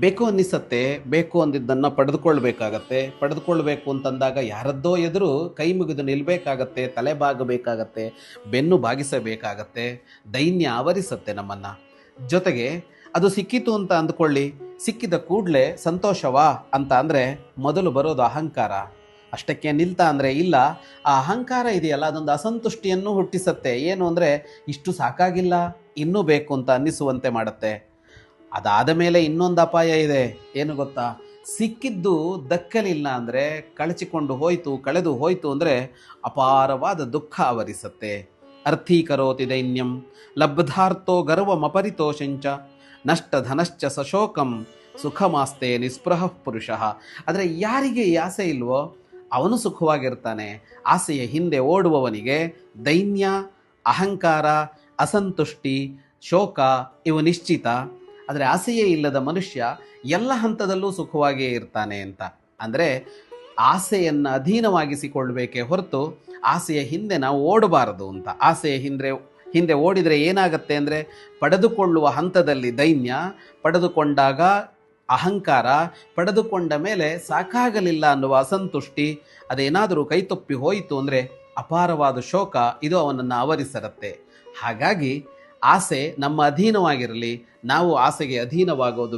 ಬೇಕು ಅನ್ನಿಸತ್ತೆ, ಬೇಕು ಅಂದಿದ್ದನ್ನು ಪಡೆದುಕೊಳ್ಬೇಕಾಗತ್ತೆ. ಪಡೆದುಕೊಳ್ಬೇಕು ಅಂತಂದಾಗ ಯಾರದ್ದೋ ಎದುರು ಕೈ ಮುಗಿದು ನಿಲ್ಲಬೇಕಾಗತ್ತೆ, ತಲೆ ಬಾಗಬೇಕಾಗತ್ತೆ, ಬೆನ್ನು ಬಾಗಿಸಬೇಕಾಗತ್ತೆ. ದೈನ್ಯ ಆವರಿಸತ್ತೆ ನಮ್ಮನ್ನು. ಜೊತೆಗೆ ಅದು ಸಿಕ್ಕಿತು ಅಂತ ಅಂದ್ಕೊಳ್ಳಿ, ಸಿಕ್ಕಿದ ಕೂಡಲೇ ಸಂತೋಷವಾ ಅಂತ ಅಂದರೆ ಮೊದಲು ಬರೋದು ಅಹಂಕಾರ. ಅಷ್ಟಕ್ಕೆ ನಿಲ್ತಾ ಅಂದರೆ ಇಲ್ಲ. ಆ ಅಹಂಕಾರ ಇದೆಯಲ್ಲ, ಅದೊಂದು ಅಸಂತುಷ್ಟಿಯನ್ನು ಹುಟ್ಟಿಸತ್ತೆ. ಏನು ಅಂದರೆ ಇಷ್ಟು ಸಾಕಾಗಿಲ್ಲ, ಇನ್ನೂ ಬೇಕು ಅಂತ ಅನ್ನಿಸುವಂತೆ ಮಾಡುತ್ತೆ. ಅದಾದ ಮೇಲೆ ಇನ್ನೊಂದು ಅಪಾಯ ಇದೆ, ಏನು ಗೊತ್ತಾ? ಸಿಕ್ಕಿದ್ದು ದಕ್ಕಲಿಲ್ಲ ಅಂದರೆ, ಕಳಚಿಕೊಂಡು ಹೋಯಿತು, ಕಳೆದು ಹೋಯಿತು ಅಂದರೆ ಅಪಾರವಾದ ದುಃಖ ಆವರಿಸತ್ತೆ. ಅರ್ಥೀಕರೋತಿ ದೈನ್ಯಂ ಲಬ್ಧಾರ್ಥೋ ಗರ್ವಮಪರಿತೋಷಂಚ ನಷ್ಟ ಧನಶ್ಚ ಸಶೋಕಂ ಸುಖಮಾಸ್ತೆ ನಿಸ್ಪೃಹ ಪುರುಷಃ. ಆದರೆ ಯಾರಿಗೆ ಈ ಆಸೆ ಇಲ್ವೋ ಅವನು ಸುಖವಾಗಿರ್ತಾನೆ. ಆಸೆಯ ಹಿಂದೆ ಓಡುವವನಿಗೆ ದೈನ್ಯ, ಅಹಂಕಾರ, ಅಸಂತುಷ್ಟಿ, ಶೋಕ ಇವು ನಿಶ್ಚಿತ. ಆದರೆ ಆಸೆಯೇ ಇಲ್ಲದ ಮನುಷ್ಯ ಎಲ್ಲ ಹಂತದಲ್ಲೂ ಸುಖವಾಗಿಯೇ ಇರ್ತಾನೆ ಅಂತ. ಅಂದರೆ ಆಸೆಯನ್ನು ಅಧೀನವಾಗಿಸಿಕೊಳ್ಬೇಕೇ ಹೊರತು ಆಸೆಯ ಹಿಂದೆ ನಾವು ಓಡಬಾರದು ಅಂತ. ಆಸೆಯ ಹಿಂದೆ ಓಡಿದರೆ ಏನಾಗತ್ತೆ ಅಂದರೆ, ಪಡೆದುಕೊಳ್ಳುವ ಹಂತದಲ್ಲಿ ದೈನ್ಯ, ಪಡೆದುಕೊಂಡಾಗ ಅಹಂಕಾರ, ಪಡೆದುಕೊಂಡ ಮೇಲೆ ಸಾಕಾಗಲಿಲ್ಲ ಅನ್ನುವ ಅಸಂತುಷ್ಟಿ, ಅದೇನಾದರೂ ಕೈತಪ್ಪಿ ಹೋಯಿತು ಅಂದರೆ ಅಪಾರವಾದ ಶೋಕ ಇದು ಅವನನ್ನು ಆವರಿಸಿರುತ್ತೆ. ಹಾಗಾಗಿ ಆಸೆ ನಮ್ಮ ಅಧೀನವಾಗಿರಲಿ, ನಾವು ಆಸೆಗೆ ಅಧೀನವಾಗೋದು